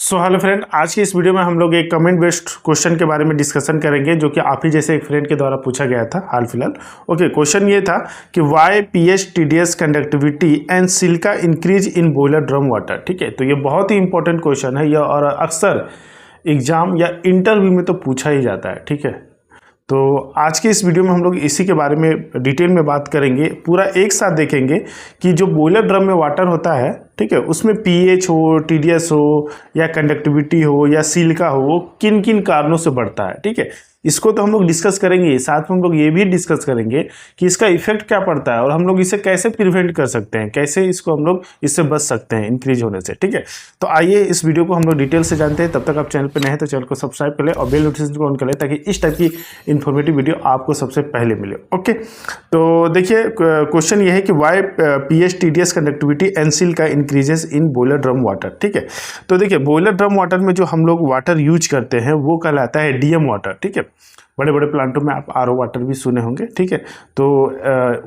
Hello friend, आज की इस वीडियो में हम लोग एक कमेंट बेस्ड क्वेश्चन के बारे में डिस्कशन करेंगे जो कि आप ही जैसे एक फ्रेंड के द्वारा पूछा गया था हाल फिलहाल। ओके, क्वेश्चन ये था कि why pH TDS conductivity and silica increase in boiler drum water. ठीक है, तो ये बहुत ही इंपॉर्टेंट क्वेश्चन है यह, और अक्सर एग्जाम या इंटरव्यू में तो पूछा ही जाता है। ठीक है, तो आज की इस वीडियो में हम लोग इसी के बारे में डिटेल में बात करेंगे, पूरा एक साथ देखेंगे कि जो बॉयलर ड्रम में वाटर होता है, ठीक है, उसमें पीएच हो, टीडीएस हो या कंडक्टिविटी हो या सिलिका हो, वो किन किन कारणों से बढ़ता है। ठीक है, इसको तो हम लोग डिस्कस करेंगे, साथ में हम लोग ये भी डिस्कस करेंगे कि इसका इफेक्ट क्या पड़ता है और हम लोग इसे कैसे प्रिवेंट कर सकते हैं, कैसे इसको हम लोग इससे बच सकते हैं इंक्रीज होने से। ठीक है, तो आइए इस वीडियो को हम लोग डिटेल से जानते हैं। तब तक आप चैनल पर नए हैं तो चैनल को सब्सक्राइब कर ले और बेल नोटिफिकेशन को ऑन कर ले ताकि इस टाइप की इन्फॉर्मेटिव वीडियो आपको सबसे पहले मिले। ओके, तो देखिए क्वेश्चन ये है कि why pH TDS conductivity and silica increases in boiler drum water. ठीक है, तो देखिए बॉयलर ड्रम वाटर में जो हम लोग वाटर यूज करते हैं वो कहलाता है डीएम वाटर। ठीक है, बड़े बड़े प्लांटों में आप आरओ वाटर भी सुने होंगे। ठीक है, तो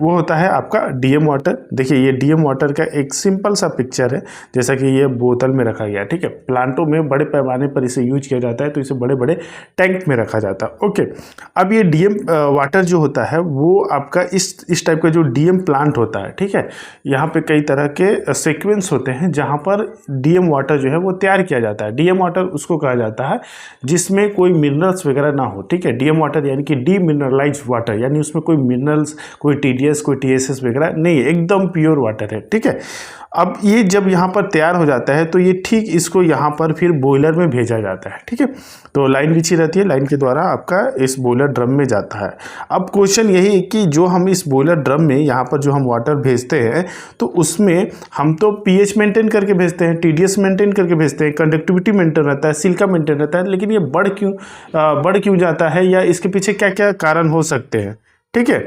वो होता है आपका डीएम वाटर। देखिए ये डीएम वाटर का एक सिंपल सा पिक्चर है, जैसा कि ये बोतल में रखा गया। ठीक है, प्लांटों में बड़े पैमाने पर इसे यूज किया जाता है, तो इसे बड़े बड़े टैंक में रखा जाता है। ओके, अब ये डीएम वाटर जो होता है वो आपका इस टाइप का जो डीएम प्लांट होता है, ठीक है, यहाँ पे कई तरह के सीक्वेंस होते हैं जहाँ पर डीएम वाटर जो है वो तैयार किया जाता है। डीएम वाटर उसको कहा जाता है जिसमें कोई मिनरल्स वगैरह ना हो। ठीक है, डीएम वाटर यानी कि डीमिनरलाइज्ड वाटर, यानी उसमें कोई मिनरल्स, कोई टीडीएस, कोई टीएसएस वगैरह नहीं है, एकदम प्योर वाटर है। ठीक है, अब ये जब यहाँ पर तैयार हो जाता है तो ये ठीक इसको यहाँ पर फिर बॉयलर में भेजा जाता है। ठीक है, तो लाइन बिछी रहती है, लाइन के द्वारा आपका इस बॉयलर ड्रम में जाता है। अब क्वेश्चन यही है कि जो हम इस बॉयलर ड्रम में यहाँ पर जो हम वाटर भेजते हैं तो उसमें हम तो पीएच मेंटेन करके भेजते हैं, टीडीएस मेंटेन करके भेजते हैं, कंडक्टिविटी मेंटेन रहता है, सिलिका मेंटेन रहता है, लेकिन ये बढ़ क्यों जाता है या इसके पीछे क्या क्या कारण हो सकते हैं। ठीक है,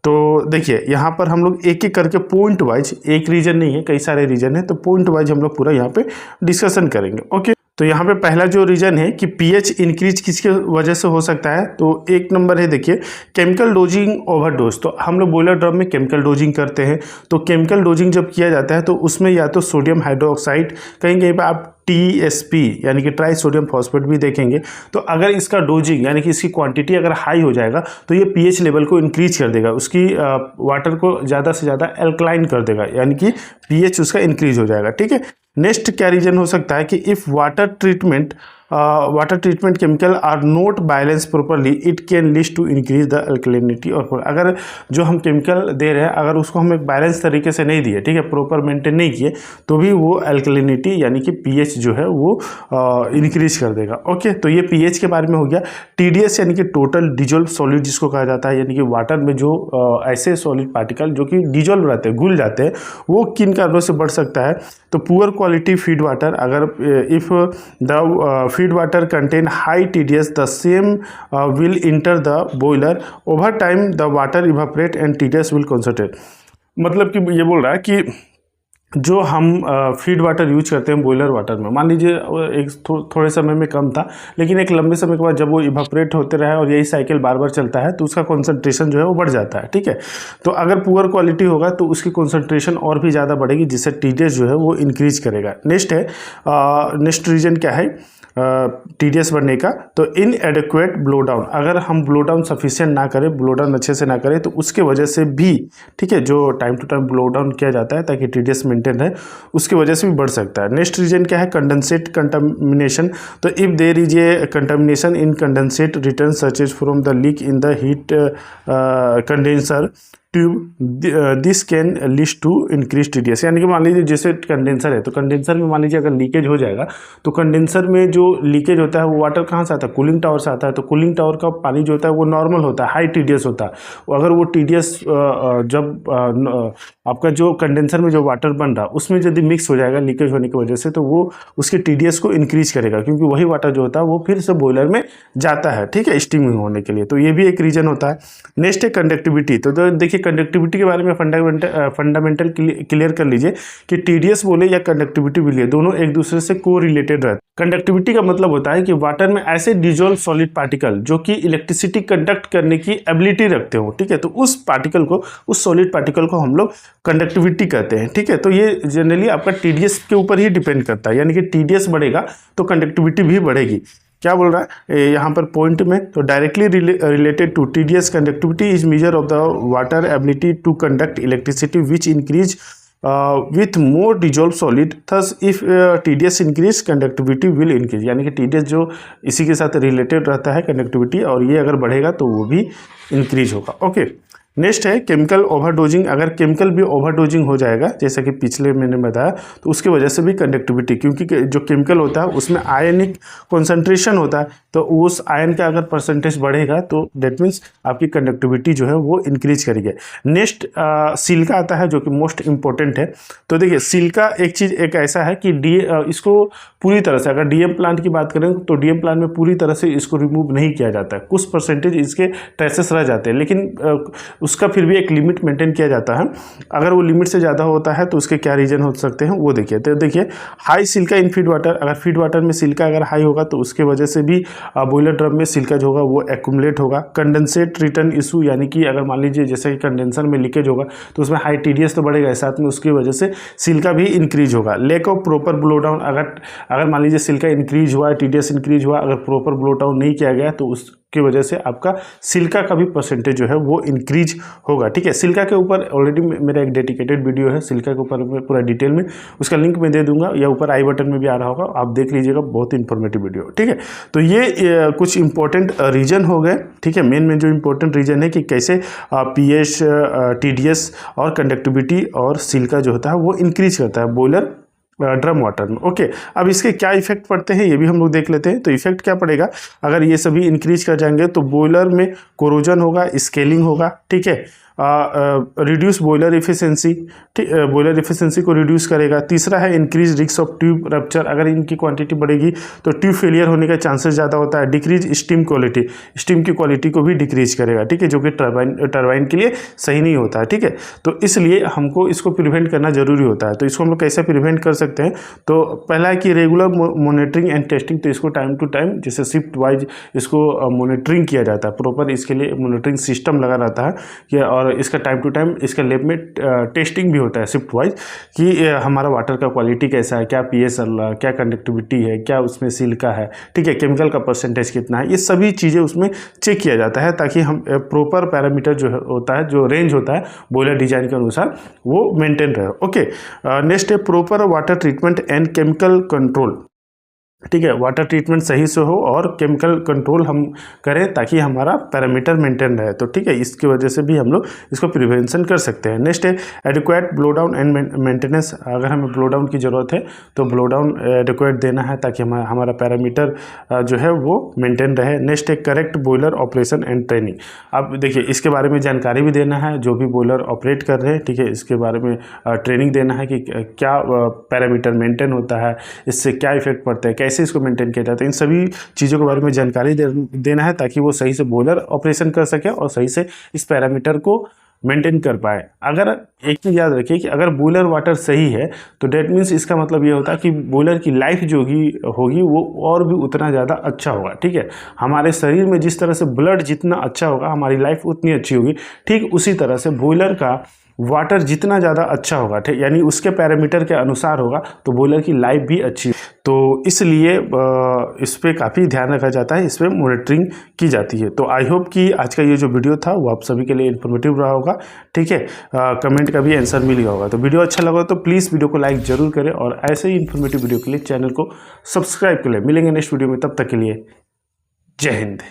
तो देखिए यहाँ पर हम लोग एक एक करके पॉइंट वाइज, एक रीजन नहीं है, कई सारे रीजन है, तो पॉइंट वाइज हम लोग पूरा यहाँ पे डिस्कशन करेंगे। ओके, तो यहाँ पे पहला जो रीजन है कि पीएच इंक्रीज किसके वजह से हो सकता है, तो एक नंबर है देखिए केमिकल डोजिंग ओवरडोज। तो हम लोग बॉयलर ड्रम में केमिकल डोजिंग करते हैं, तो केमिकल डोजिंग जब किया जाता है तो उसमें या तो सोडियम हाइड्रोक्साइड, कहीं कहीं पर आप TSP यानी कि ट्राई सोडियम फॉस्फेट भी देखेंगे। तो अगर इसका डोजिंग यानी कि इसकी क्वांटिटी अगर हाई हो जाएगा तो ये पीएच लेवल को इंक्रीज कर देगा, उसकी वाटर को ज़्यादा से ज़्यादा एल्कलाइन कर देगा, यानी कि पीएच उसका इंक्रीज हो जाएगा। ठीक है, नेक्स्ट क्या रीजन हो सकता है कि if water treatment chemical are not balance properly it can lead to increase the alkalinity. और अगर जो हम केमिकल दे रहे हैं अगर उसको हम एक बैलेंस तरीके से नहीं दिए, ठीक है, प्रॉपर मेंटेन नहीं किए, तो भी वो अल्कलिनिटी यानी कि पीएच जो है वो इंक्रीज कर देगा। ओके, तो ये पीएच के बारे में हो गया। टीडीएस यानी कि टोटल डिजोल्व सॉलिड जिसको कहा जाता है, यानी कि वाटर में जो ऐसे सॉलिड पार्टिकल जो कि डिजोल्व रहते हैं, घुल जाते हैं, वो किन कारणों से बढ़ सकता है। तो पुअर क्वालिटी फीड वाटर, अगर if the feed water contain high TDS, the same will enter the boiler. Over time, the water evaporate and TDS will concentrate. मतलब कि ये बोल रहा है कि जो हम फीड वाटर यूज करते हैं बॉयलर वाटर में, मान लीजिए एक थोड़े समय में कम था, लेकिन एक लंबे समय के बाद जब वो इवापोरेट होते रहे और यही साइकिल बार बार चलता है तो उसका कॉन्सेंट्रेशन जो है वो बढ़ जाता है। ठीक है, तो अगर पुअर क्वालिटी होगा तो उसकी कॉन्सेंट्रेशन और भी ज़्यादा बढ़ेगी, जिससे टीडीएस जो है वो इंक्रीज करेगा। नेक्स्ट रीजन क्या है टीडीएस बढ़ने का, तो इनएडिक्वेट ब्लो डाउन, अगर हम ब्लो डाउन सफिशिएंट ना करें, ब्लो डाउन अच्छे से ना करें, तो उसके वजह से भी, ठीक है, जो time to time blow down किया जाता है ताकि टीडीएस मेंटेन रहे, उसकी वजह से भी बढ़ सकता है। नेक्स्ट रीजन क्या है कंडेंसेट कंटामिनेशन। तो if there is a contamination in condensate return such as from the leak in the heat condenser tube, this can lead to increase TDS. यानी कि मान लीजिए जैसे कंडेंसर है, तो कंडेंसर में मान लीजिए अगर लीकेज हो जाएगा तो कंडेंसर में जो लीकेज होता है वो वाटर कहाँ से आता है, कूलिंग टावर से आता है। तो कूलिंग टावर का पानी जो होता है वो नॉर्मल होता है, हाई टीडीएस होता है। अगर वो टीडीएस जब आपका जो कंडेंसर में जो वाटर बन रहा उसमें यदि मिक्स हो जाएगा लीकेज होने की वजह से, तो वो उसके टीडीएस को इंक्रीज करेगा, क्योंकि वही वाटर जो होता है वो फिर से बॉयलर में जाता है, ठीक है, स्टीमिंग होने के लिए। तो ये भी एक रीजन होता है। नेक्स्ट है कंडक्टिविटी। तो देखिए कंडक्टिविटी के बारे में फंडामेंटल क्लियर कर लीजिए कि टीडीएस बोले या कंडक्टिविटी बोलिए, दोनों एक दूसरे से को रिलेटेड रहते हैं। कंडक्टिविटी का मतलब होता है कि वाटर में ऐसे डिजोल्व सॉलिड पार्टिकल जो कि इलेक्ट्रिसिटी कंडक्ट करने की एबिलिटी रखते हो, ठीक है, तो उस पार्टिकल को, उस सॉलिड पार्टिकल को हम लोग कंडक्टिविटी कहते हैं, ठीक है। तो ये जनरली आपका टीडीएस के ऊपर ही डिपेंड करता है, यानी कि टीडीएस बढ़ेगा तो कंडक्टिविटी भी बढ़ेगी। क्या बोल रहा है यहाँ पर पॉइंट में, तो directly related to TDS conductivity is measure of the water ability to conduct electricity which increase with more dissolved solid, thus if TDS increase conductivity will increase, यानी कि TDS जो इसी के साथ रिलेटेड रहता है कंडक्टिविटी, और ये अगर बढ़ेगा तो वो भी इंक्रीज होगा। ओके, नेक्स्ट है केमिकल ओवरडोजिंग। अगर केमिकल भी ओवरडोजिंग हो जाएगा, जैसा कि पिछले मैंने बताया, तो उसकी वजह से भी कंडक्टिविटी, क्योंकि जो केमिकल होता है उसमें आयनिक कॉन्सेंट्रेशन होता है, तो उस आयन का अगर परसेंटेज बढ़ेगा तो डेट मीन्स आपकी कंडक्टिविटी जो है वो इंक्रीज करेगी। नेक्स्ट सिलिका आता है जो कि मोस्ट इंपॉर्टेंट है। तो देखिए सिलिका एक चीज़ एक ऐसा है कि इसको पूरी तरह से, अगर डीएम प्लांट की बात करें तो डीएम प्लांट में पूरी तरह से इसको रिमूव नहीं किया जाता है, कुछ परसेंटेज इसके ट्रेसेस रह जाते हैं, लेकिन उसका फिर भी एक लिमिट मेंटेन किया जाता है। अगर वो लिमिट से ज़्यादा होता है तो उसके क्या रीजन हो सकते हैं वो देखिए। तो देखिए high silica in feed water, अगर फीड वाटर में सिलिका अगर हाई होगा तो उसके वजह से भी बॉयलर ड्रम में सिलिका जो होगा वो एक्यूमुलेट होगा। कंडेंसेट रिटर्न इशू, यानी कि अगर मान लीजिए जैसे कि कंडेंसर में लीकेज होगा तो उसमें हाई टीडीएस तो बढ़ेगा, साथ में उसकी वजह से सिलिका भी इंक्रीज होगा। Lack of proper blow down, अगर मान लीजिए सिलिका इंक्रीज हुआ, टीडीएस इंक्रीज हुआ, अगर प्रॉपर ब्लो डाउन नहीं किया गया तो उसकी वजह से आपका सिलिका का भी परसेंटेज जो है वो इंक्रीज होगा, ठीक है। सिलिका के ऊपर ऑलरेडी मेरा एक डेडिकेटेड वीडियो है सिलिका के ऊपर में पूरा डिटेल में, उसका लिंक मैं दे दूंगा या ऊपर आई बटन में भी आ रहा होगा, आप देख लीजिएगा, बहुत इंफॉर्मेटिव वीडियो, ठीक है। तो ये कुछ इंपॉर्टेंट रीजन हो गए, ठीक है। मेन जो इंपॉर्टेंट रीजन है कि कैसे पीएच, टीडीएस और कंडक्टिविटी और सिलिका जो होता है वो इंक्रीज करता है बॉयलर ड्रम वाटर में। ओके, अब इसके क्या इफेक्ट पड़ते हैं ये भी हम लोग देख लेते हैं। तो इफेक्ट क्या पड़ेगा, अगर ये सभी इंक्रीज कर जाएंगे तो बॉयलर में कोरोजन होगा, स्केलिंग होगा, ठीक है। Reduce boiler efficiency, boiler efficiency को रिड्यूस करेगा। तीसरा है increase risk of tube rupture, अगर इनकी क्वांटिटी बढ़ेगी तो ट्यूब फेलियर होने का चांसेस ज़्यादा होता है। डिक्रीज स्टीम क्वालिटी, स्टीम की क्वालिटी को भी डिक्रीज करेगा, ठीक है, जो कि टरबाइन के लिए सही नहीं होता है, ठीक है। तो इसलिए हमको इसको प्रिवेंट करना जरूरी होता है। तो इसको हम लोग कैसे प्रिवेंट कर सकते हैं, तो पहला है कि रेगुलर मॉनिटरिंग एंड टेस्टिंग, तो इसको टाइम टू टाइम जैसे शिफ्ट वाइज इसको मॉनिटरिंग किया जाता है, प्रॉपर इसके लिए मॉनिटरिंग सिस्टम लगा रहता है कि, और इसका टाइम टू टाइम इसका लैब में टेस्टिंग भी होता है शिफ्ट वाइज कि हमारा वाटर का क्वालिटी कैसा है, क्या पीएच चल रहा है, क्या कंडक्टिविटी है, क्या उसमें सिलिका है, ठीक है, केमिकल का परसेंटेज कितना है, ये सभी चीज़ें उसमें चेक किया जाता है ताकि हम प्रॉपर पैरामीटर जो होता है, जो रेंज होता है बॉयलर डिजाइन के अनुसार वो मेंटेन रहे। ओके, नेक्स्ट है proper water treatment and chemical control, ठीक है, वाटर ट्रीटमेंट सही से हो और केमिकल कंट्रोल हम करें ताकि हमारा पैरामीटर मेंटेन रहे, तो ठीक है, इसकी वजह से भी हम लोग इसको प्रिवेंशन कर सकते हैं। नेक्स्ट है adequate blow down and maintenance, अगर हमें ब्लो डाउन की ज़रूरत है तो ब्लो डाउन एडिक्वेट देना है ताकि हमारा पैरामीटर जो है वो मेंटेन रहे। नेक्स्ट है correct boiler operation and training, अब देखिए इसके बारे में जानकारी भी देना है, जो भी बॉयलर ऑपरेट कर रहे हैं, ठीक है, इसके बारे में ट्रेनिंग देना है कि क्या पैरामीटर मेंटेन होता है, इससे क्या इफेक्ट पड़ता है, कैसे इसको मेंटेन किया जाता है, इन सभी चीज़ों के बारे में जानकारी देना है ताकि वो सही से बॉयलर ऑपरेशन कर सके और सही से इस पैरामीटर को मेंटेन कर पाए। अगर एक चीज़ याद रखिए कि अगर बॉयलर वाटर सही है तो डेट मीन्स इसका मतलब ये होता है कि बॉयलर की लाइफ जो होगी वो और भी उतना ज़्यादा अच्छा होगा, ठीक है। हमारे शरीर में जिस तरह से ब्लड जितना अच्छा होगा हमारी लाइफ उतनी अच्छी होगी, ठीक उसी तरह से बॉयलर का वाटर जितना ज़्यादा अच्छा होगा, ठीक, यानी उसके पैरामीटर के अनुसार होगा तो बॉयलर की लाइफ भी अच्छी, तो इसलिए इस पर काफ़ी ध्यान रखा जाता है, इस पर मॉनिटरिंग की जाती है। तो आई होप कि आज का ये जो वीडियो था वो आप सभी के लिए इन्फॉर्मेटिव रहा होगा, ठीक है। कमेंट का भी आंसर मिल गया होगा। तो वीडियो अच्छा लगा तो प्लीज़ वीडियो को लाइक जरूर करें और ऐसे ही इन्फॉर्मेटिव वीडियो के लिए चैनल को सब्सक्राइब कर लें। मिलेंगे नेक्स्ट वीडियो में, तब तक के लिए जय हिंद।